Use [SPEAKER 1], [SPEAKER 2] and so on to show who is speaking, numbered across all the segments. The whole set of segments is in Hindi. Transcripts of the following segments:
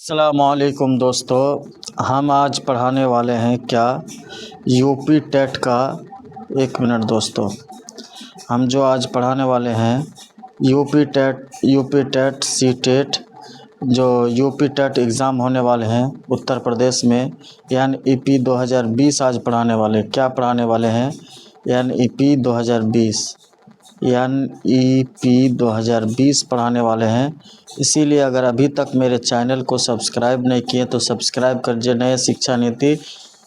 [SPEAKER 1] अस्सलामुअलैकुम दोस्तों, हम आज पढ़ाने वाले हैं क्या यूपी टेट का। एक मिनट दोस्तों, हम जो आज पढ़ाने वाले हैं यूपी टेट सी टेट, जो यूपी टेट एग्ज़ाम होने वाले हैं उत्तर प्रदेश में, NEP 2020 आज पढ़ाने वाले। क्या पढ़ाने वाले हैं? NEP 2020 पढ़ाने वाले हैं। इसीलिए अगर अभी तक मेरे चैनल को सब्सक्राइब नहीं किए तो सब्सक्राइब कर दीजिए। नए शिक्षा नीति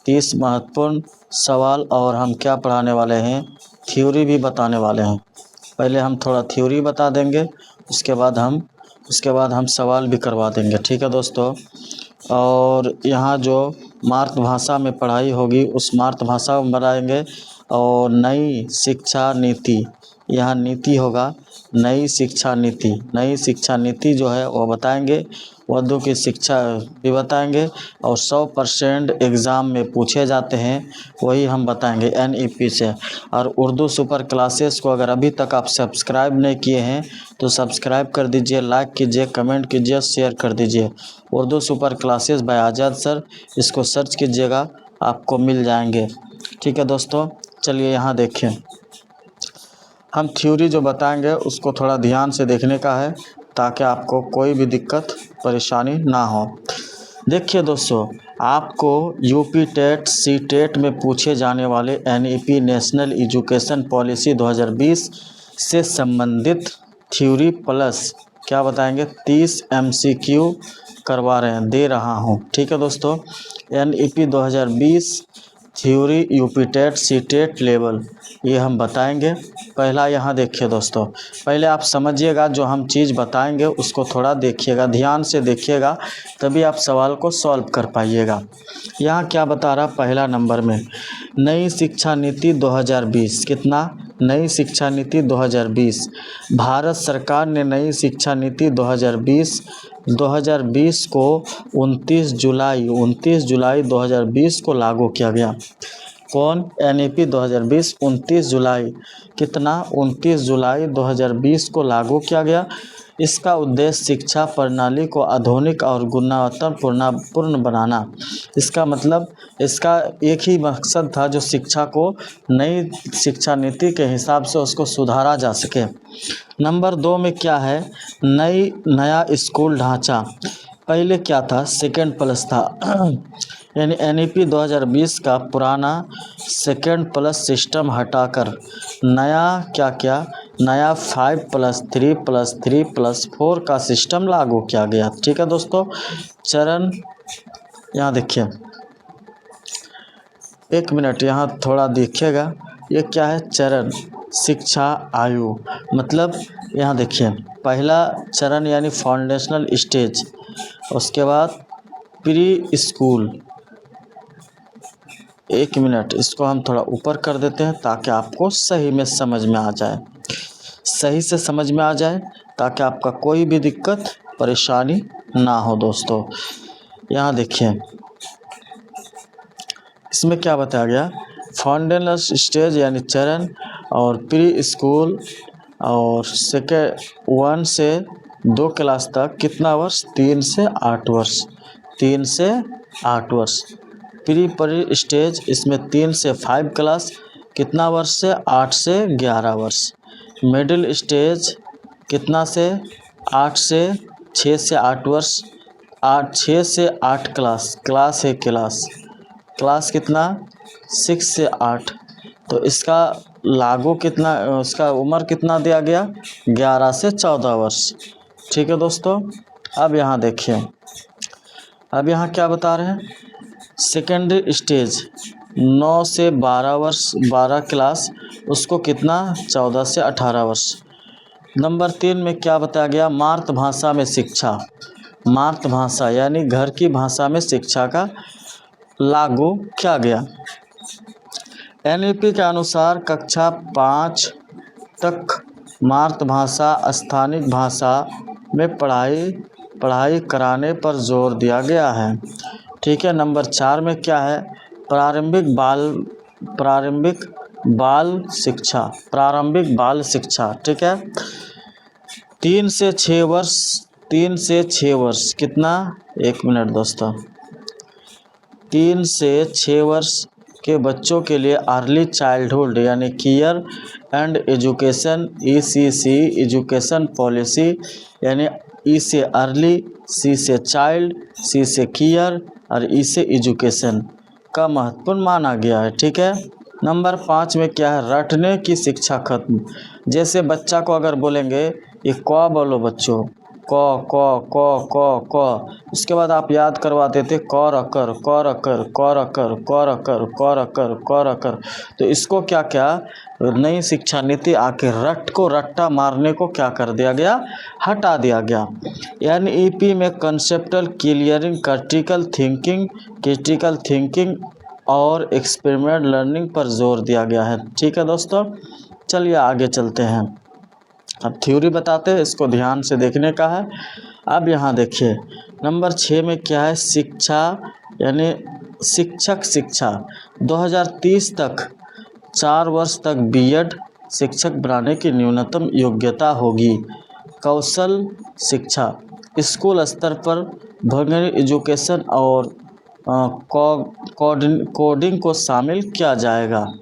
[SPEAKER 1] 30 महत्वपूर्ण सवाल, और हम क्या पढ़ाने वाले हैं, थ्योरी भी बताने वाले हैं। पहले हम थोड़ा थ्योरी बता देंगे, उसके बाद हम सवाल भी करवा देंगे। ठीक है दोस्तों। और यहाँ जो मातृभाषा में पढ़ाई होगी उस मातृभाषा में बनाएंगे। और नई शिक्षा नीति, यहाँ नीति होगा, नई शिक्षा नीति जो है वो बताएंगे। उर्दू की शिक्षा भी बताएंगे, और 100% एग्ज़ाम में पूछे जाते हैं वही हम बताएंगे NEP से। और उर्दू सुपर क्लासेस को अगर अभी तक आप सब्सक्राइब नहीं किए हैं तो सब्सक्राइब कर दीजिए, लाइक कीजिए, कमेंट कीजिए, शेयर कर दीजिए। उर्दू सुपर क्लासेस बाय आज़ाद सर, इसको सर्च कीजिएगा, आपको मिल जाएंगे। ठीक है दोस्तों, चलिए यहाँ देखें। हम थ्योरी जो बताएंगे उसको थोड़ा ध्यान से देखने का है, ताकि आपको कोई भी दिक्कत परेशानी ना हो। देखिए दोस्तों, आपको यूपी टेट सी टेट में पूछे जाने वाले NEP नेशनल एजुकेशन पॉलिसी 2020 से संबंधित थ्योरी प्लस क्या बताएंगे, 30 MCQ करवा रहे हैं, दे रहा हूँ। ठीक है दोस्तों, NEP 2020 theory UP TET CTET level, ये हम बताएंगे। पहला यहाँ देखिए दोस्तों, पहले आप समझिएगा, जो हम चीज़ बताएंगे उसको थोड़ा देखिएगा, ध्यान से देखिएगा, तभी आप सवाल को सॉल्व कर पाइएगा। यहाँ क्या बता रहा, पहला नंबर में नई शिक्षा नीति 2020, कितना, नई शिक्षा नीति 2020। भारत सरकार ने नई शिक्षा नीति 2020 को 29 जुलाई 2020 को लागू किया गया। कौन? NEP 2020 29 जुलाई, कितना, 29 जुलाई 2020 को लागू किया गया। इसका उद्देश्य शिक्षा प्रणाली को आधुनिक और गुणवत्तापूर्ण बनाना। इसका मतलब, इसका एक ही मकसद था, जो शिक्षा को नई शिक्षा नीति के हिसाब से उसको सुधारा जा सके। नंबर 2 में क्या है, नया स्कूल ढांचा। पहले क्या था, सेकेंड प्लस था, यानी NEP 2020 का पुराना सेकेंड प्लस सिस्टम हटाकर नया क्या, नया 5+3+3+4 का सिस्टम लागू किया गया। ठीक है दोस्तों। चरण, यहाँ देखिए, एक मिनट यहाँ थोड़ा देखिएगा, ये क्या है, चरण, शिक्षा आयु, मतलब यहाँ देखिए, पहला चरण यानी फाउंडेशनल स्टेज, उसके बाद प्री स्कूल। एक मिनट, इसको हम थोड़ा ऊपर कर देते हैं ताकि आपको सही में समझ में आ जाए, सही से समझ में आ जाए, ताकि आपका कोई भी दिक्कत परेशानी ना हो दोस्तों। यहाँ देखिए, इसमें क्या बताया गया, फाउंडेशनल स्टेज यानी चरण, और प्री स्कूल, और सेकेंड 1 से 2 क्लास तक कितना वर्ष, 3 से 8 वर्ष, 3 से 8 वर्ष। प्री स्टेज, इसमें 3 से 5 क्लास, कितना वर्ष से, 8 से 11 वर्ष। मिडिल स्टेज कितना से, 8 से 6 से 8 वर्ष, 6 से 8 क्लास है, क्लास कितना, 6 से 8। तो इसका लागू कितना, उसका उम्र कितना दिया गया, 11 से 14 वर्ष। ठीक है दोस्तों। अब यहाँ देखिए, अब यहाँ क्या बता रहे हैं, सेकेंडरी स्टेज 9 से 12 वर्ष, 12 क्लास, उसको कितना, 14 से 18 वर्ष। नंबर 3 में क्या बताया गया, मातृभाषा में शिक्षा, मातृभाषा यानी घर की भाषा में शिक्षा का लागू किया गया। NEP के अनुसार कक्षा 5 तक मातृभाषा स्थानीय भाषा में पढ़ाई कराने पर जोर दिया गया है। ठीक है। नंबर 4 में क्या है, प्रारंभिक बाल शिक्षा। ठीक है। 3 से 6 वर्ष 3 से 6 वर्ष कितना, 1 मिनट दोस्तों, 3 से 6 वर्ष के बच्चों के लिए अर्ली चाइल्डहुड यानी care and education ECC education policy, यानी ई से अर्ली, सी से चाइल्ड, सी से केयर और ई से एजुकेशन का महत्वपूर्ण माना गया है। ठीक है। नंबर 5 में क्या है, रटने की शिक्षा खत्म। जैसे बच्चा को अगर बोलेंगे ये क बोलो बच्चों, क क क क क, उसके बाद आप याद करवाते थे क रकर क रकर क रकर क रकर क रकर क रकर, तो इसको क्या क्या नई शिक्षा नीति आके रट को रट्टा मारने को क्या कर दिया गया, हटा दिया गया। NEP में कंसेप्टल क्लियरिंग, क्रिटिकल थिंकिंग और एक्सपेरिमेंट लर्निंग पर जोर दिया गया है। ठीक है दोस्तों, चलिए आगे चलते हैं। अब थ्योरी बताते हैं, इसको ध्यान से देखने का है। अब यहाँ देखिए नंबर 6 में क्या है, शिक्षा यानी शिक्षा 2030 तक 4 वर्ष तक B.Ed शिक्षक बनाने की न्यूनतम योग्यता होगी। कौशल शिक्षा स्कूल स्तर पर वोकेशनल एजुकेशन और कोडिंग को शामिल किया जाएगा।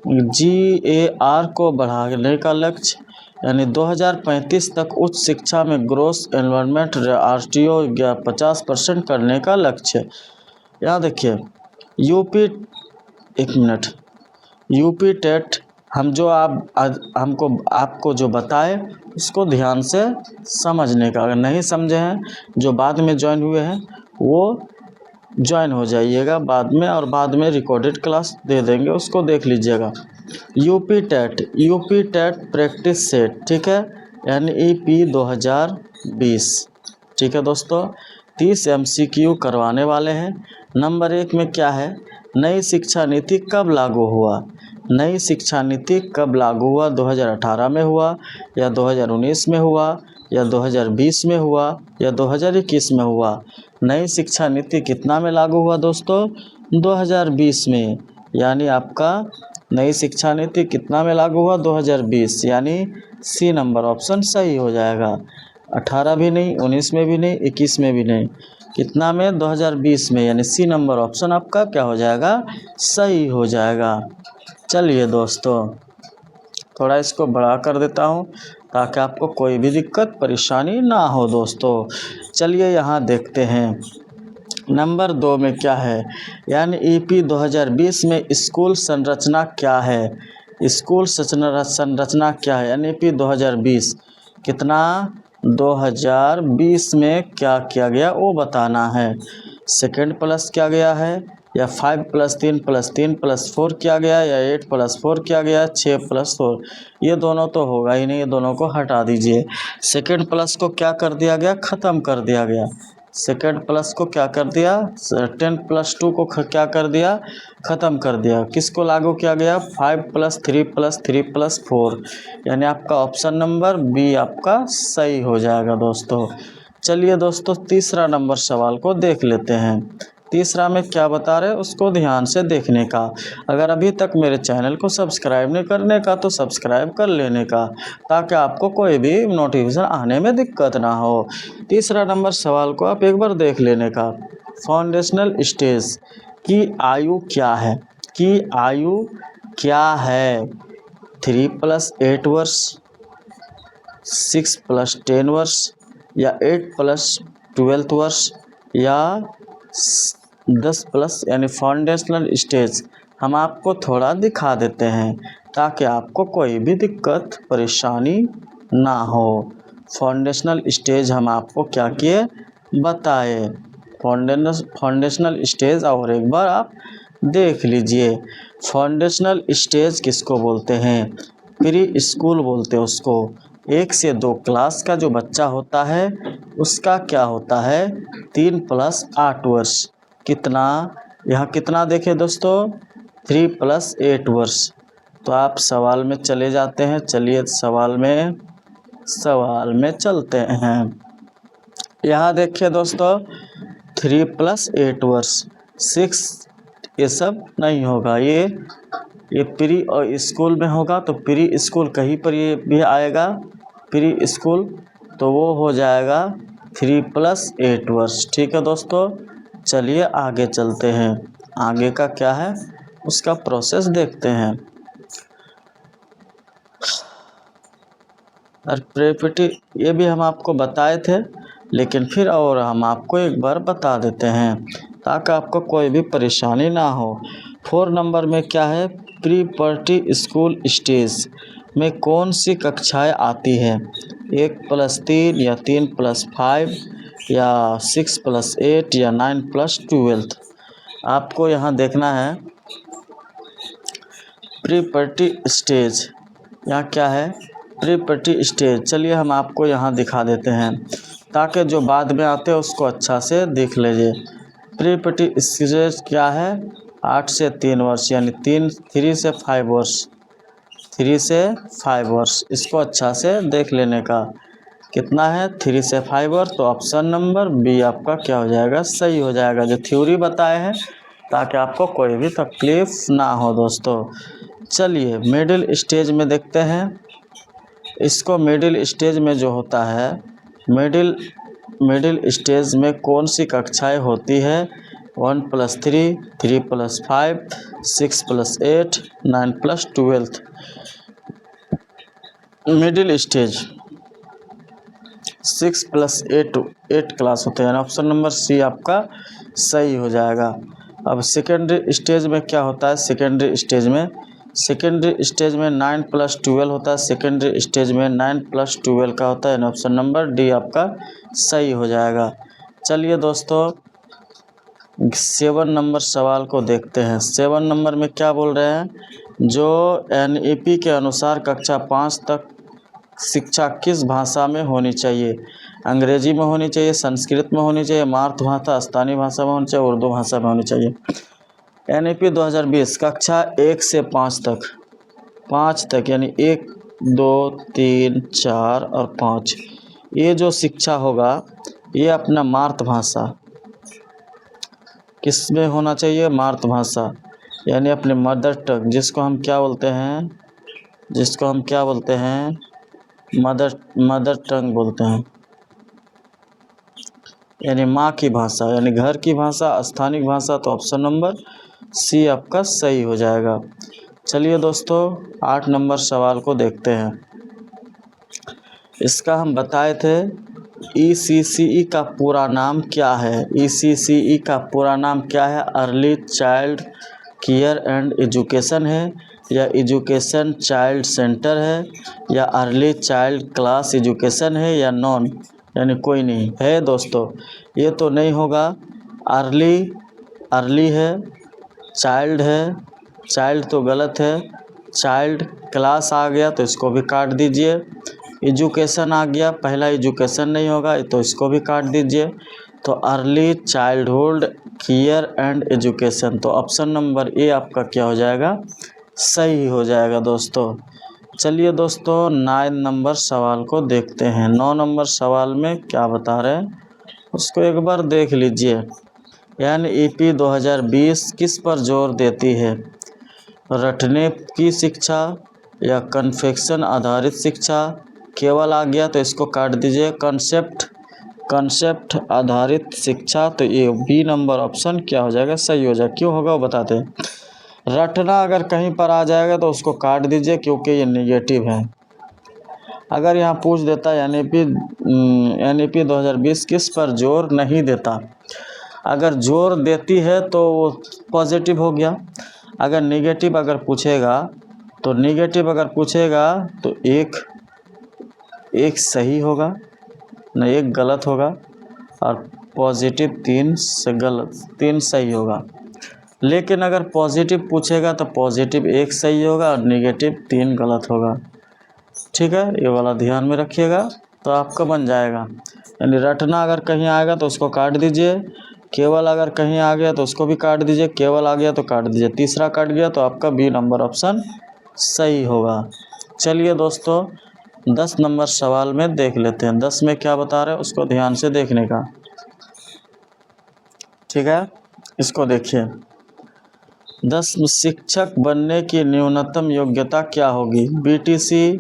[SPEAKER 1] GAR को बढ़ाने का लक्ष्य यानी 2035 तक उच्च शिक्षा में ग्रोस एनवायरनमेंट RTO 50% करने का लक्ष्य। यहाँ देखिए यूपी टेट हम जो आपको जो बताए उसको ध्यान से समझने का, अगर नहीं समझे हैं जो बाद में ज्वाइन हुए हैं वो ज्वाइन हो जाइएगा बाद में, और बाद में रिकॉर्डेड क्लास दे देंगे, उसको देख लीजिएगा। यूपी टेट प्रैक्टिस सेट, ठीक है, NEP 2020। ठीक है दोस्तों, 30 MCQ करवाने वाले हैं। नंबर 1 में क्या है, नई शिक्षा नीति कब लागू हुआ। नई शिक्षा नीति कब लागू हुआ, 2018 में हुआ या 2019 में हुआ या 2020 में हुआ या 2021 में हुआ। नई शिक्षा नीति कितना में लागू हुआ दोस्तों, 2020 में, यानी आपका नई शिक्षा नीति कितना में लागू हुआ, 2020, यानी सी नंबर ऑप्शन सही हो जाएगा। 18 भी नहीं, 19 में भी नहीं, 21 में भी नहीं, कितना में, 2020 में, यानी सी नंबर ऑप्शन आपका क्या हो जाएगा, सही हो जाएगा। चलिए दोस्तों, थोड़ा इसको बड़ा कर देता हूँ ताकि आपको कोई भी दिक्कत परेशानी ना हो दोस्तों। चलिए यहाँ देखते हैं नंबर 2 में क्या है, यानी NEP 2020 में स्कूल संरचना क्या है। स्कूल संरचना क्या है, NEP 2020 कितना, 2020 में क्या किया गया वो बताना है। सेकेंड प्लस किया गया है या 5+3+3+4 किया गया या 8+4 किया गया, 6+4, ये दोनों तो होगा ही नहीं, ये दोनों को हटा दीजिए। सेकेंड प्लस को क्या कर दिया गया, ख़त्म कर दिया गया। सेकेंड प्लस को क्या कर दिया, 10+2 को क्या कर दिया, ख़त्म कर दिया। किसको लागू किया गया, 5+3+3+4, यानी आपका ऑप्शन नंबर बी आपका सही हो जाएगा दोस्तों। चलिए दोस्तों, तीसरा नंबर सवाल को देख लेते हैं। तीसरा में क्या बता रहे हैं उसको ध्यान से देखने का। अगर अभी तक मेरे चैनल को सब्सक्राइब नहीं करने का तो सब्सक्राइब कर लेने का, ताकि आपको कोई भी नोटिफिकेशन आने में दिक्कत ना हो। तीसरा नंबर सवाल को आप एक बार देख लेने का। फाउंडेशनल स्टेज की आयु क्या है, की आयु क्या है, 3+8 वर्ष, 6+10 वर्ष या 8+12 वर्ष या 10+ यानी फाउंडेशनल स्टेज हम आपको थोड़ा दिखा देते हैं ताकि आपको कोई भी दिक्कत परेशानी ना हो। फाउंडेशनल स्टेज हम आपको क्या किए बताए, फाउंडेशनल स्टेज और एक बार आप देख लीजिए। फाउंडेशनल स्टेज किसको बोलते हैं, प्री स्कूल बोलते हैं उसको। 1 से 2 क्लास का जो बच्चा होता है उसका क्या होता है, 3+8 वर्ष, कितना, यहाँ कितना देखें दोस्तों, 3+8 वर्ष। तो आप सवाल में चले जाते हैं, चलिए सवाल में चलते हैं। यहाँ देखिए दोस्तों 3+8 वर्ष, 6 ये सब नहीं होगा, ये प्री और स्कूल में होगा, तो प्री स्कूल कहीं पर ये भी आएगा, प्री स्कूल, तो वो हो जाएगा 3+8 वर्ष। ठीक है दोस्तों, चलिए आगे चलते हैं, आगे का क्या है उसका प्रोसेस देखते हैं। और प्रेपिटी ये भी हम आपको बताए थे, लेकिन फिर और हम आपको एक बार बता देते हैं ताकि आपको कोई भी परेशानी ना हो। 4 नंबर में क्या है, प्री पर्टी स्कूल स्टेज में कौन सी कक्षाएं आती है, 1+3 या 3+5 या 6+8 या 9+12। आपको यहाँ देखना है प्री पर्टी स्टेज, यहाँ क्या है प्री पर्टी स्टेज। चलिए हम आपको यहाँ दिखा देते हैं ताकि जो बाद में आते हैं उसको अच्छा से देख लीजिए। प्री पर्टी स्टेज क्या है, 8 से 3 वर्ष यानी 3 से 5 वर्ष, 3 से 5 वर्ष। इसको अच्छा से देख लेने का कितना है, 3 से 5 वर्ष। तो ऑप्शन नंबर बी आपका क्या हो जाएगा, सही हो जाएगा, जो थ्योरी बताए हैं, ताकि आपको कोई भी तकलीफ ना हो दोस्तों। चलिए मिडिल स्टेज में देखते हैं। इसको मिडिल स्टेज में जो होता है, मिडिल स्टेज में कौन सी कक्षाएं होती है, 1+3, 3+5, 6+8, 9+12। मिडिल स्टेज 6+8 क्लास होते हैं, ऑप्शन नंबर सी आपका सही हो जाएगा। अब सेकेंडरी स्टेज में क्या होता है, सेकेंडरी स्टेज में 9+12 होता है। सेकेंडरी स्टेज में 9+12 का होता है, ऑप्शन नंबर डी आपका सही हो जाएगा। चलिए दोस्तों 7 नंबर सवाल को देखते हैं। 7 नंबर में क्या बोल रहे हैं, जो NEP के अनुसार कक्षा 5 तक शिक्षा किस भाषा में होनी चाहिए, अंग्रेजी में होनी चाहिए, संस्कृत में होनी चाहिए, मातृभाषा स्थानीय भाषा में होनी चाहिए, उर्दू भाषा में होनी चाहिए। NEP 2020 कक्षा 1 से 5 तक यानी 1, 2, 3, 4 और 5, ये जो शिक्षा होगा ये अपना मातृभाषा किस में होना चाहिए, मातृभाषा यानी अपने मदर टंग, जिसको हम क्या बोलते हैं, मदर टंग बोलते हैं, यानी माँ की भाषा, यानी घर की भाषा, स्थानिक भाषा। तो ऑप्शन नंबर सी आपका सही हो जाएगा। चलिए दोस्तों 8 नंबर सवाल को देखते हैं। इसका हम बताए थे ECCE का पूरा नाम क्या है, ECCE का पूरा नाम क्या है, early child care and education है, या एजुकेशन चाइल्ड सेंटर है, या अर्ली चाइल्ड क्लास एजुकेशन है, या नॉन यानी कोई नहीं है। दोस्तों ये तो नहीं होगा, अर्ली है, चाइल्ड है, चाइल्ड तो गलत है, चाइल्ड क्लास आ गया तो इसको भी काट दीजिए, एजुकेशन आ गया, पहला एजुकेशन नहीं होगा तो इसको भी काट दीजिए। तो early childhood care and education, तो ऑप्शन नंबर ए आपका क्या हो जाएगा, सही हो जाएगा दोस्तों। चलिए दोस्तों 9 नंबर सवाल को देखते हैं। 9 नंबर सवाल में क्या बता रहे हैं उसको एक बार देख लीजिए। NEP 2020 किस पर जोर देती है, रटने की शिक्षा या कन्फेक्शन आधारित शिक्षा, केवल आ गया तो इसको काट दीजिए, कंसेप्ट आधारित शिक्षा, तो ये बी नंबर ऑप्शन क्या हो जाएगा, सही हो जाएगा। क्यों होगा वो बताते हैं। रटना अगर कहीं पर आ जाएगा तो उसको काट दीजिए क्योंकि ये नेगेटिव है। अगर यहाँ पूछ देता है NEP 2020 किस पर जोर नहीं देता, अगर जोर देती है तो वो पॉजिटिव हो गया। अगर नेगेटिव अगर पूछेगा तो एक सही होगा न, एक गलत होगा, और पॉजिटिव 3 सही होगा। लेकिन अगर पॉजिटिव पूछेगा तो पॉजिटिव 1 सही होगा और नेगेटिव 3 गलत होगा। ठीक है, ये वाला ध्यान में रखिएगा तो आपका बन जाएगा। यानी रटना अगर कहीं आएगा तो उसको काट दीजिए, केवल अगर कहीं आ गया तो उसको भी काट दीजिए, केवल आ गया तो काट दीजिए, तीसरा कट गया तो आपका बी नंबर ऑप्शन सही होगा। चलिए दोस्तों 10 नंबर सवाल में देख लेते हैं। 10 में क्या बता रहे हैं उसको ध्यान से देखने का। ठीक है, इसको देखिए। 10 शिक्षक बनने की न्यूनतम योग्यता क्या होगी, BTC,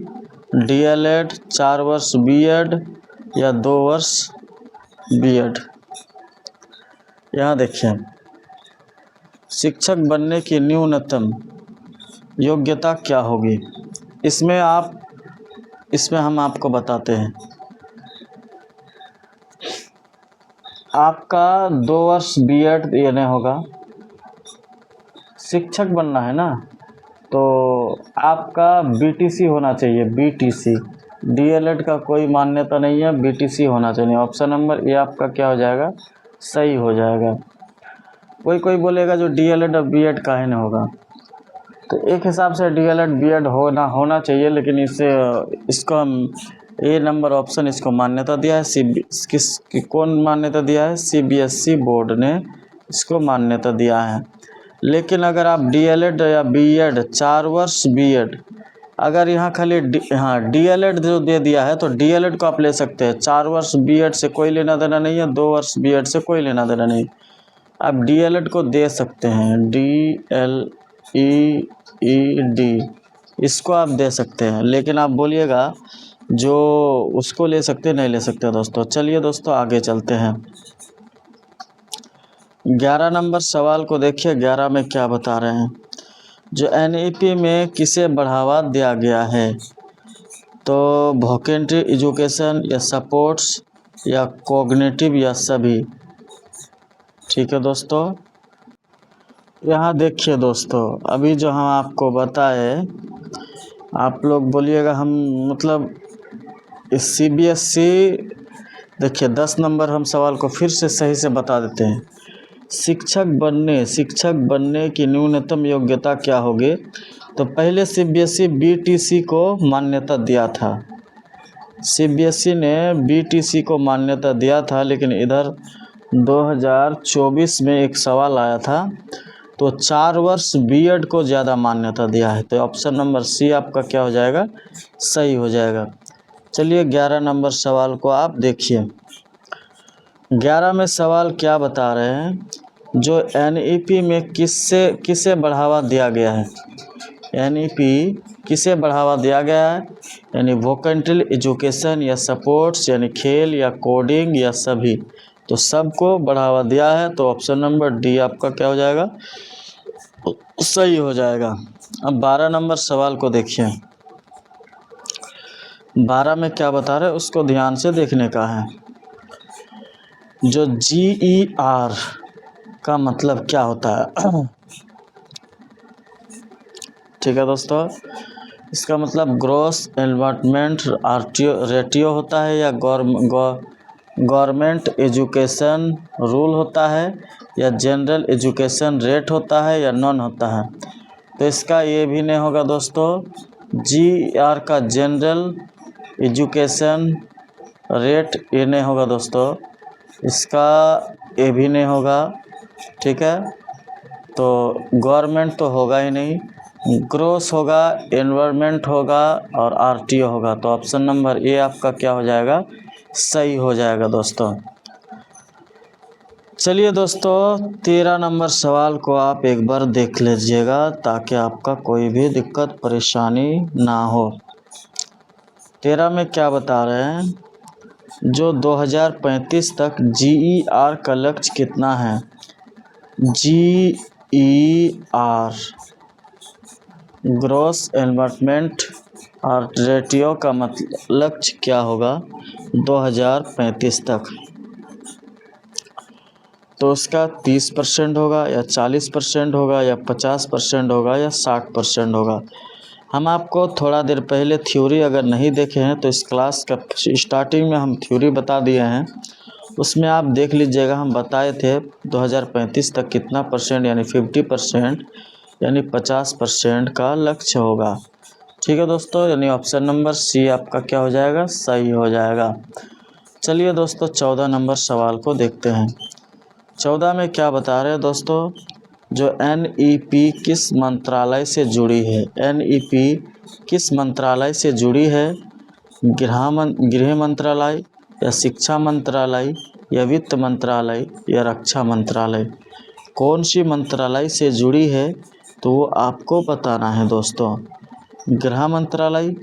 [SPEAKER 1] DLED, 4 वर्ष BEd या 2 वर्ष बीएड। यहाँ देखिए, शिक्षक बनने की न्यूनतम योग्यता क्या होगी। इसमें हम आपको बताते हैं। आपका 2 वर्ष बीएड देने होगा। शिक्षक बनना है ना, तो आपका बीटीसी होना चाहिए। बीटीसी, डीएलएड का कोई मान्यता नहीं है, बीटीसी होना चाहिए। ऑप्शन नंबर ए आपका क्या हो जाएगा, सही हो जाएगा। कोई बोलेगा जो डीएलएड और बीएड काहे नहीं होगा, तो एक हिसाब से डीएलएड बीएड होना चाहिए, लेकिन इसको हम ए नंबर ऑप्शन इसको मान्यता दिया है। कौन मान्यता दिया है, सीबीएसई बोर्ड ने इसको मान्यता दिया है। लेकिन अगर आप डीएलएड या बीएड 4 वर्ष बीएड, अगर यहाँ खाली डीएलएड जो दे दिया है तो डीएलएड को आप ले सकते हैं। 4 वर्ष बीएड से कोई लेना देना नहीं है, 2 वर्ष बीएड से कोई लेना देना नहीं। आप डीएलएड को दे सकते हैं, DLEED, इसको आप दे सकते हैं। लेकिन आप बोलिएगा जो उसको ले सकते नहीं ले सकते दोस्तों। चलिए दोस्तों आगे चलते हैं। 11 नंबर सवाल को देखिए। 11 में क्या बता रहे हैं, जो एनईपी में किसे बढ़ावा दिया गया है, तो वोकेंट्री एजुकेशन या सपोर्ट्स या कॉग्निटिव या सभी। ठीक है दोस्तों, यहाँ देखिए दोस्तों, अभी जो हम आपको बताए, आप लोग बोलिएगा हम मतलब इस सीबीएसई, देखिए 10 नंबर हम सवाल को फिर से सही से बता देते हैं। शिक्षक बनने की न्यूनतम योग्यता क्या होगी, तो पहले सीबीएसई बीटीसी को मान्यता दिया था। सीबीएसई ने बीटीसी को मान्यता दिया था, लेकिन इधर 2024 में एक सवाल आया था, तो 4 वर्ष बीएड को ज़्यादा मान्यता दिया है। तो ऑप्शन नंबर सी आपका क्या हो जाएगा, सही हो जाएगा। चलिए 11 नंबर सवाल को आप देखिए। 11 में सवाल क्या बता रहे हैं, जो एनईपी में किसे बढ़ावा दिया गया है। एनईपी किसे बढ़ावा दिया गया है, यानी वोकेंट्री एजुकेशन या सपोर्ट्स, यानी खेल या कोडिंग या सभी। तो सबको बढ़ावा दिया है, तो ऑप्शन नंबर डी आपका क्या हो जाएगा, सही हो जाएगा। अब 12 नंबर सवाल को देखिए। 12 में क्या बता रहे हैं उसको ध्यान से देखने का है। जो GER का मतलब क्या होता है। ठीक है दोस्तों, इसका मतलब ग्रॉस एनवायरनमेंट रेटियो होता है, या गवर्नमेंट एजुकेशन रूल होता है, या जनरल एजुकेशन रेट होता है, या नॉन होता है। तो इसका ये भी नहीं होगा दोस्तों, GER का जनरल एजुकेशन रेट ये नहीं होगा दोस्तों, इसका ये भी नहीं होगा। ठीक है, तो गवर्नमेंट तो होगा ही नहीं, ग्रोस होगा, एनवायरनमेंट होगा और RTO होगा। तो ऑप्शन नंबर ए आपका क्या हो जाएगा, सही हो जाएगा दोस्तों। चलिए दोस्तों 13 नंबर सवाल को आप एक बार देख लीजिएगा, ताकि आपका कोई भी दिक्कत परेशानी ना हो। 13 में क्या बता रहे हैं, जो 2035 तक GER का लक्ष्य कितना है। GER ग्रॉस एनवायरनमेंट और रेटियो का मतलब लक्ष्य क्या होगा 2035 तक, तो उसका 30% होगा, या 40% होगा, या 50% होगा, या 60% होगा। हम आपको थोड़ा देर पहले थ्योरी अगर नहीं देखे हैं तो इस क्लास का स्टार्टिंग में हम थ्योरी बता दिए हैं, उसमें आप देख लीजिएगा। हम बताए थे 2035 तक कितना परसेंट, यानी 50%, यानी 50% का लक्ष्य होगा। ठीक है दोस्तों, यानी ऑप्शन नंबर सी आपका क्या हो जाएगा, सही हो जाएगा। चलिए दोस्तों 14 नंबर सवाल को देखते हैं। 14 में क्या बता रहे हैं दोस्तों, जो NEP किस मंत्रालय से जुड़ी है। NEP किस मंत्रालय से जुड़ी है, गृह मंत्रालय, या शिक्षा मंत्रालय, या वित्त मंत्रालय, या रक्षा मंत्रालय। कौन सी मंत्रालय से जुड़ी है, तो वो आपको बताना है दोस्तों। गृह मंत्रालय,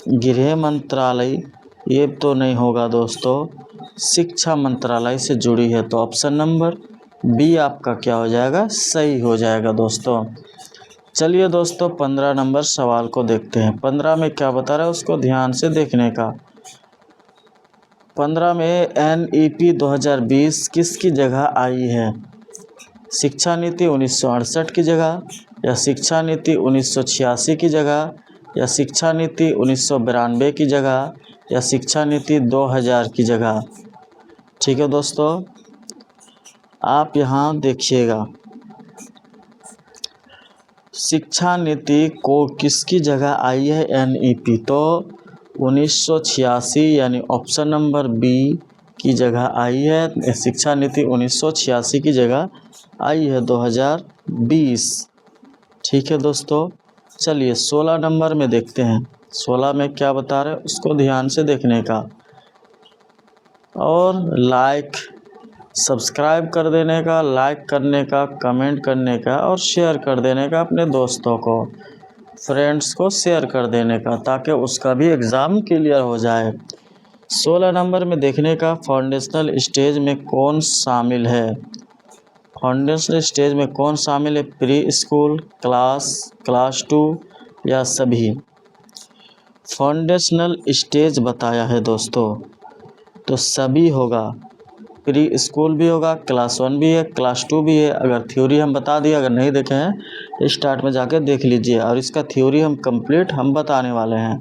[SPEAKER 1] गृह मंत्रालय ये तो नहीं होगा दोस्तों, शिक्षा मंत्रालय से जुड़ी है। तो ऑप्शन नंबर बी आपका क्या हो जाएगा, सही हो जाएगा दोस्तों। चलिए दोस्तों 15 नंबर सवाल को देखते हैं। 15 में क्या बता रहा है उसको ध्यान से देखने का। 15 में NEP 2020 किसकी जगह आई है? शिक्षा नीति 1968 की जगह, या शिक्षा नीति 1986 की जगह, या शिक्षा नीति 1992 की जगह, या शिक्षा नीति 2000 की जगह। ठीक है दोस्तों, आप यहाँ देखिएगा शिक्षा नीति को किसकी जगह आई है NEP, तो 1986 यानी ऑप्शन नंबर बी की जगह आई है। शिक्षा नीति 1986 की जगह आई है 2020। ठीक है दोस्तों, चलिए 16 नंबर में देखते हैं। 16 में क्या बता रहे हैं उसको ध्यान से देखने का, और लाइक सब्सक्राइब कर देने का, लाइक करने का, कमेंट करने का और शेयर कर देने का, अपने दोस्तों को, फ्रेंड्स को शेयर कर देने का, ताकि उसका भी एग्ज़ाम क्लियर हो जाए। 16 नंबर में देखने का फाउंडेशनल स्टेज में कौन शामिल है? फाउंडेशनल स्टेज में कौन शामिल है? प्री स्कूल, क्लास 2 या सभी? फाउंडेशनल स्टेज बताया है दोस्तों, तो सभी होगा। प्री स्कूल भी होगा, क्लास 1 भी है, क्लास 2 भी है। अगर थ्योरी हम बता दिए, अगर नहीं देखे हैं तो स्टार्ट में जाकर देख लीजिए, और इसका थ्योरी हम कंप्लीट हम बताने वाले हैं।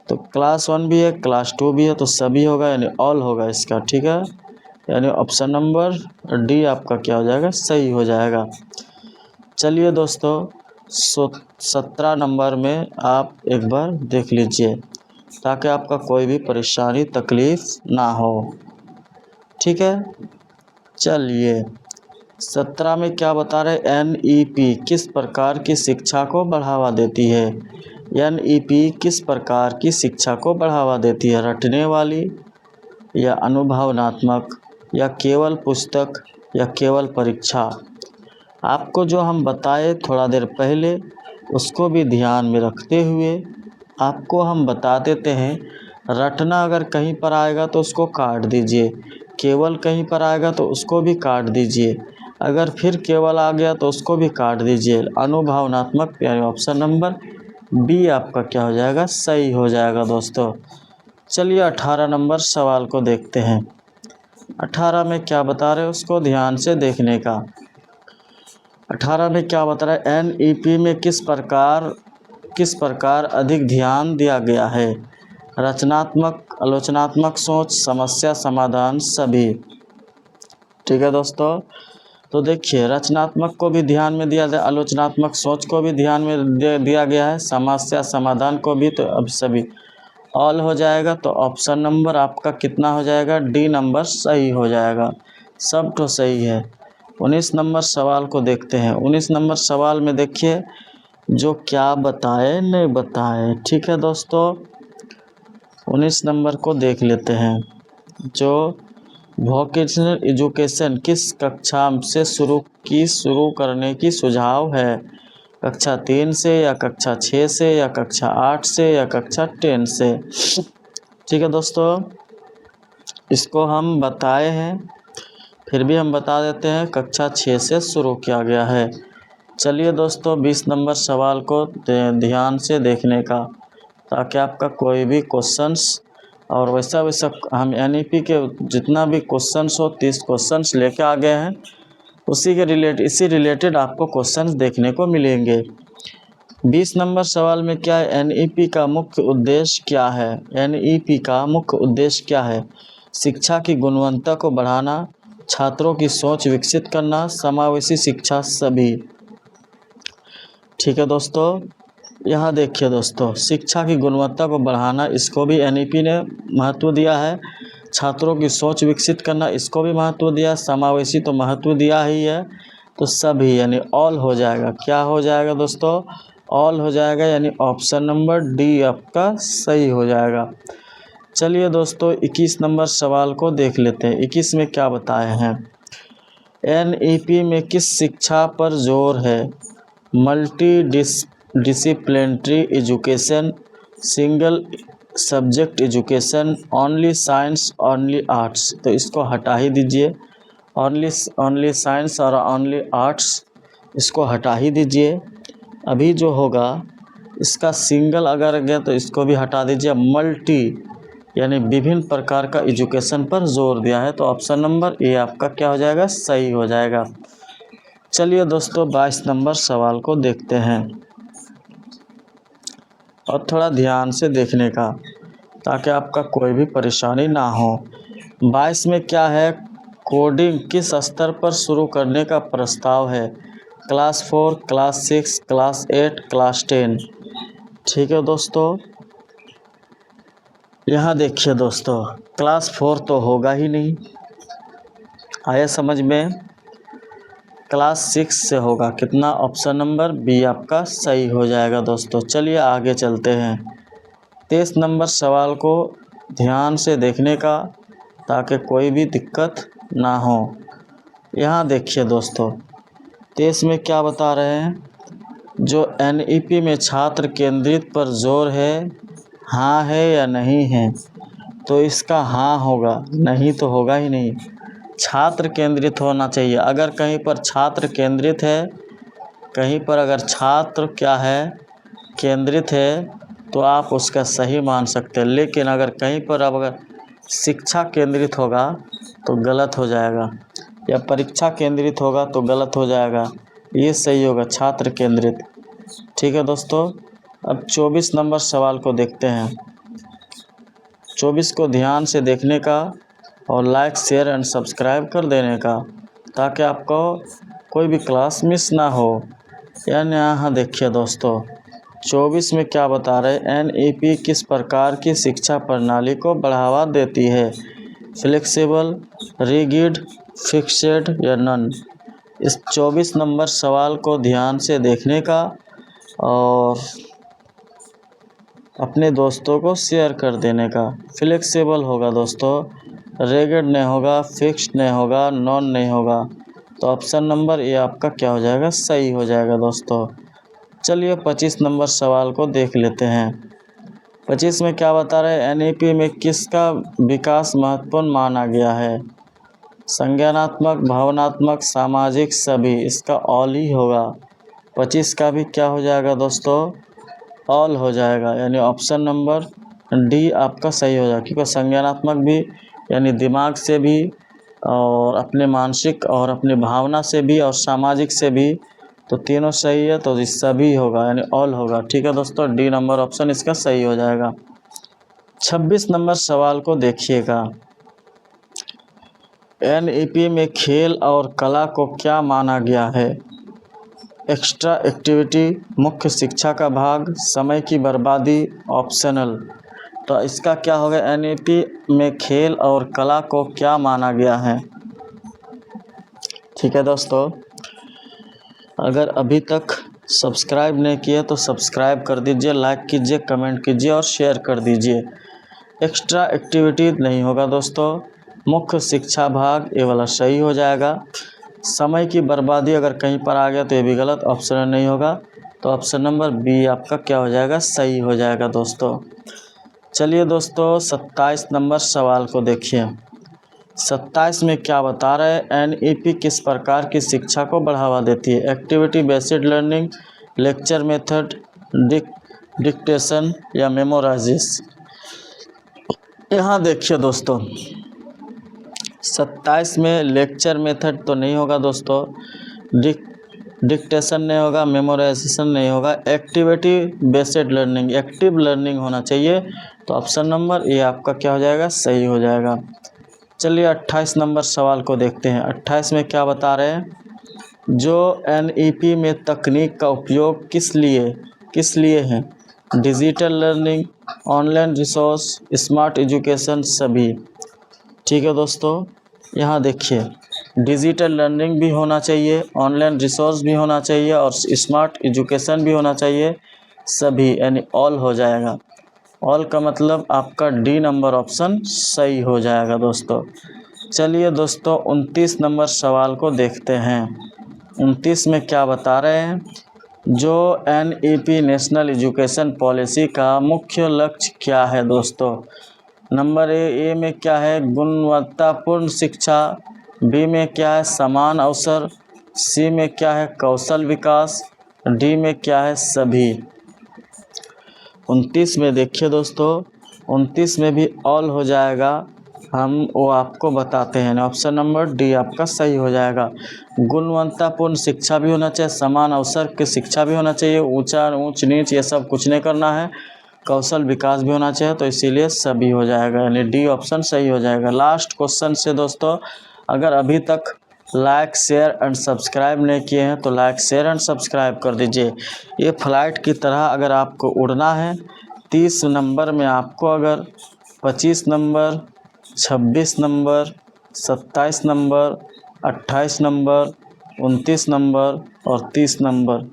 [SPEAKER 1] तो क्लास 1 भी है, क्लास 2 भी है, तो सभी होगा यानी ऑल होगा इसका। ठीक है, यानी ऑप्शन नंबर डी आपका क्या हो जाएगा, सही हो जाएगा। चलिए दोस्तों 17 नंबर में आप एक बार देख लीजिए, ताकि आपका कोई भी परेशानी तकलीफ़ ना हो। ठीक है, चलिए 17 में क्या बता रहे? NEP किस प्रकार की शिक्षा को बढ़ावा देती है? NEP किस प्रकार की शिक्षा को बढ़ावा देती है? रटने वाली, या अनुभवनात्मक, या केवल पुस्तक, या केवल परीक्षा? आपको जो हम बताए थोड़ा देर पहले, उसको भी ध्यान में रखते हुए आपको हम बता देते हैं। रटना अगर कहीं पर आएगा तो उसको काट दीजिए, केवल कहीं पर आएगा तो उसको भी काट दीजिए, अगर फिर केवल आ गया तो उसको भी काट दीजिए। अनुभवनात्मक यानी ऑप्शन नंबर बी आपका क्या हो जाएगा, सही हो जाएगा दोस्तों। चलिए 18 नंबर सवाल को देखते हैं। 18 में क्या बता रहे हैं उसको ध्यान से देखने का। 18 में क्या बता रहा है? NEP में किस प्रकार अधिक ध्यान दिया गया है? रचनात्मक, आलोचनात्मक सोच, समस्या समाधान, सभी। ठीक है दोस्तों, तो देखिए रचनात्मक को भी ध्यान में दिया जाए, आलोचनात्मक सोच को भी ध्यान में दिया गया है, समस्या समाधान को भी, तो अब सभी ऑल हो जाएगा। तो ऑप्शन नंबर आपका कितना हो जाएगा, डी नंबर सही हो जाएगा। सब तो सही है। 19 नंबर सवाल को देखते हैं। 19 नंबर सवाल में देखिए जो क्या बताए नहीं बताए। ठीक है दोस्तों, 19 नंबर को देख लेते हैं। जो वोकेशनल एजुकेशन किस कक्षा से शुरू करने की सुझाव है? कक्षा 3 से, या कक्षा 6 से, या कक्षा 8 से, या कक्षा 10 से? ठीक है दोस्तों, इसको हम बताए हैं, फिर भी हम बता देते हैं, कक्षा 6 से शुरू किया गया है। चलिए दोस्तों 20 नंबर सवाल को ध्यान से देखने का, ताकि आपका कोई भी क्वेश्चंस, और वैसा हम NEP के जितना भी क्वेश्चंस हो 30 क्वेश्चंस लेके आ गए हैं, इसी रिलेटेड आपको क्वेश्चंस देखने को मिलेंगे। 20 नंबर सवाल में क्या है? NEP का मुख्य उद्देश्य क्या है? NEP का मुख्य उद्देश्य क्या है? शिक्षा की गुणवत्ता को बढ़ाना, छात्रों की सोच विकसित करना, समावेशी शिक्षा, सभी। ठीक है दोस्तों, यहाँ देखिए दोस्तों, शिक्षा की गुणवत्ता को बढ़ाना, इसको भी NEP ने महत्व दिया है। छात्रों की सोच विकसित करना, इसको भी महत्व दिया। समावेशी तो महत्व दिया ही है, तो सभी यानी ऑल हो जाएगा। क्या हो जाएगा दोस्तों, ऑल हो जाएगा, यानी ऑप्शन नंबर डी आपका सही हो जाएगा। चलिए दोस्तों 21 नंबर सवाल को देख लेते हैं। 21 में क्या बताए हैं? NEP में किस शिक्षा पर जोर है? Multi disciplinary education, subject education, only science, only arts, तो इसको हटा ही दीजिए। ओनली साइंस और ओनली आर्ट्स इसको हटा ही दीजिए। अभी जो होगा इसका सिंगल अगर गया तो इसको भी हटा दीजिए। मल्टी यानी विभिन्न प्रकार का एजुकेशन पर जोर दिया है, तो ऑप्शन नंबर ए आपका क्या हो जाएगा, सही हो जाएगा। चलिए दोस्तों 22 नंबर सवाल को देखते हैं और थोड़ा ध्यान से देखने का, ताकि आपका कोई भी परेशानी ना हो। 22 में क्या है, कोडिंग किस स्तर पर शुरू करने का प्रस्ताव है, क्लास 4, क्लास 6, क्लास 8, क्लास 10। ठीक है दोस्तों, यहाँ देखिए दोस्तों, क्लास 4 तो होगा ही नहीं, आया समझ में। क्लास 6 से होगा, कितना, ऑप्शन नंबर बी आपका सही हो जाएगा दोस्तों। चलिए आगे चलते हैं 23 नंबर सवाल को ध्यान से देखने का, ताकि कोई भी दिक्कत ना हो। यहाँ देखिए दोस्तों 23 में क्या बता रहे हैं, जो NEP में छात्र केंद्रित पर जोर है, हाँ है या नहीं है, तो इसका हाँ होगा, नहीं तो होगा ही नहीं। छात्र केंद्रित होना चाहिए। अगर कहीं पर छात्र केंद्रित है, कहीं पर अगर छात्र क्या है, केंद्रित है, तो आप उसका सही मान सकते हैं। लेकिन अगर कहीं पर अब अगर शिक्षा केंद्रित होगा तो गलत हो जाएगा, या परीक्षा केंद्रित होगा तो गलत हो जाएगा। ये सही होगा, छात्र केंद्रित। ठीक है दोस्तों, अब 24 नंबर सवाल को देखते हैं। 24 को ध्यान से देखने का और लाइक, शेयर एंड सब्सक्राइब कर देने का, ताकि आपको कोई भी क्लास मिस ना हो। यानी यहाँ देखिए दोस्तों 24 में क्या बता रहे, NEP किस प्रकार की शिक्षा प्रणाली को बढ़ावा देती है, फ्लेक्सिबल, रिगिड, फिक्सेड या नन। इस 24 नंबर सवाल को ध्यान से देखने का और अपने दोस्तों को शेयर कर देने का। फ्लेक्सिबल होगा दोस्तों, रिगिड नहीं होगा, फिक्स्ड नहीं होगा, नॉन नहीं होगा, तो ऑप्शन नंबर ए आपका क्या हो जाएगा, सही हो जाएगा दोस्तों। चलिए 25 नंबर सवाल को देख लेते हैं। 25 में क्या बता रहे हैं, NEP में किसका विकास महत्वपूर्ण माना गया है, संज्ञानात्मक, भावनात्मक, सामाजिक, सभी। इसका ऑल ही होगा। 25 का भी क्या हो जाएगा दोस्तों, ऑल हो जाएगा, यानी ऑप्शन नंबर डी आपका सही हो जाएगा। क्योंकि संज्ञानात्मक भी यानी दिमाग से भी, और अपने मानसिक और अपने भावना से भी, और सामाजिक से भी, तो तीनों सही है, तो सभी होगा, यानी ऑल होगा। ठीक है दोस्तों, डी नंबर ऑप्शन इसका सही हो जाएगा। 26 नंबर सवाल को देखिएगा। NEP में खेल और कला को क्या माना गया है, एक्स्ट्रा एक्टिविटी, मुख्य शिक्षा का भाग, समय की बर्बादी, ऑप्शनल। तो इसका क्या होगा, NEP में खेल और कला को क्या माना गया है। ठीक है दोस्तों, अगर अभी तक सब्सक्राइब नहीं किए तो सब्सक्राइब कर दीजिए, लाइक कीजिए, कमेंट कीजिए और शेयर कर दीजिए। एक्स्ट्रा एक्टिविटी नहीं होगा दोस्तों, मुख्य शिक्षा भाग ये वाला सही हो जाएगा। समय की बर्बादी अगर कहीं पर आ गया तो ये भी गलत, ऑप्शन नहीं होगा, तो ऑप्शन नंबर बी आपका क्या हो जाएगा, सही हो जाएगा दोस्तों। चलिए दोस्तों 27 नंबर सवाल को देखिए। 27 में क्या बता रहे हैं, NEP किस प्रकार की शिक्षा को बढ़ावा देती है, activity based learning, lecture method, dictation या मेमोराइजिस। यहाँ देखिए दोस्तों 27 में लेक्चर मेथड तो नहीं होगा दोस्तों, डिक्टेशन नहीं होगा, मेमोराइजेशन नहीं होगा, activity based learning, active learning होना चाहिए, तो ऑप्शन नंबर ए आपका क्या हो जाएगा, सही हो जाएगा। चलिए 28 नंबर सवाल को देखते हैं। 28 में क्या बता रहे हैं, जो NEP में तकनीक का उपयोग किस लिए है, digital learning, online resource, smart education, सभी। ठीक है दोस्तों, यहाँ देखिए डिजिटल लर्निंग भी होना चाहिए, ऑनलाइन रिसोर्स भी होना चाहिए और स्मार्ट एजुकेशन भी होना चाहिए, सभी, यानी ऑल हो जाएगा। ऑल का मतलब आपका डी नंबर ऑप्शन सही हो जाएगा दोस्तों। चलिए दोस्तों 29 नंबर सवाल को देखते हैं। 29 में क्या बता रहे हैं, जो NEP नेशनल एजुकेशन पॉलिसी का मुख्य लक्ष्य क्या है दोस्तों? नंबर ए में क्या है? गुणवत्तापूर्ण शिक्षा। बी में क्या है? समान अवसर। सी में क्या है? कौशल विकास। डी में क्या है? सभी। 29 में देखिए दोस्तों, 29 में भी ऑल हो जाएगा, हम वो आपको बताते हैं। ऑप्शन नंबर डी आपका सही हो जाएगा। गुणवत्तापूर्ण शिक्षा भी होना चाहिए, समान अवसर की शिक्षा भी होना चाहिए, ऊंच नीच ये सब कुछ नहीं करना है, कौशल विकास भी होना चाहिए, तो इसीलिए सभी हो जाएगा, यानी डी ऑप्शन सही हो जाएगा। लास्ट क्वेश्चन से दोस्तों, अगर अभी तक लाइक शेयर एंड सब्सक्राइब नहीं किए हैं तो लाइक शेयर एंड सब्सक्राइब कर दीजिए। ये फ्लाइट की तरह अगर आपको उड़ना है, 30 नंबर में आपको अगर 25 number, 26 number, 27 number, 28 number, 29 number और 30 नंबर,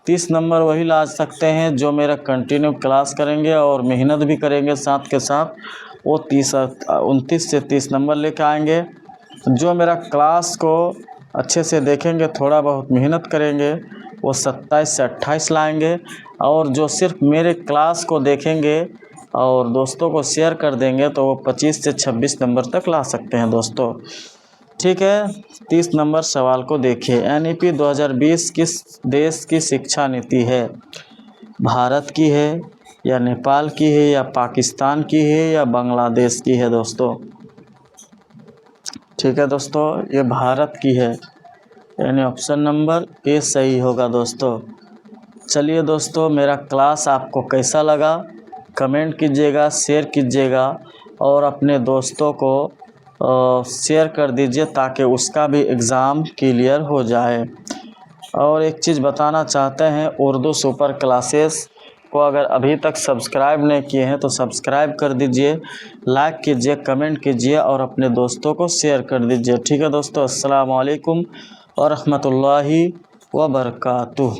[SPEAKER 1] 30 नंबर वही ला सकते हैं जो मेरा कंटिन्यू क्लास करेंगे और मेहनत भी करेंगे साथ के साथ, वो 29 से 30 नंबर लेकर आएंगे। जो मेरा क्लास को अच्छे से देखेंगे, थोड़ा बहुत मेहनत करेंगे, वो 27 से 28 लाएंगे। और जो सिर्फ मेरे क्लास को देखेंगे और दोस्तों को शेयर कर देंगे तो वो 25 से 26 नंबर तक ला सकते हैं दोस्तों। ठीक है, 30 नंबर सवाल को देखिए। NEP 2020 किस देश की शिक्षा नीति है? भारत की है या नेपाल की है या पाकिस्तान की है या बांग्लादेश की है दोस्तों? ठीक है दोस्तों, ये भारत की है, यानी ऑप्शन नंबर ए सही होगा दोस्तों। चलिए दोस्तों, मेरा क्लास आपको कैसा लगा कमेंट कीजिएगा, शेयर कीजिएगा और अपने दोस्तों को शेयर कर दीजिए ताकि उसका भी एग्ज़ाम क्लियर हो जाए। और एक चीज़ बताना चाहते हैं, उर्दू सुपर क्लासेस को अगर अभी तक सब्सक्राइब नहीं किए हैं तो सब्सक्राइब कर दीजिए, लाइक कीजिए, कमेंट कीजिए और अपने दोस्तों को शेयर कर दीजिए। ठीक है दोस्तों, अस्सलाम वालेकुम व रहमतुल्लाहि व बरकातुहू।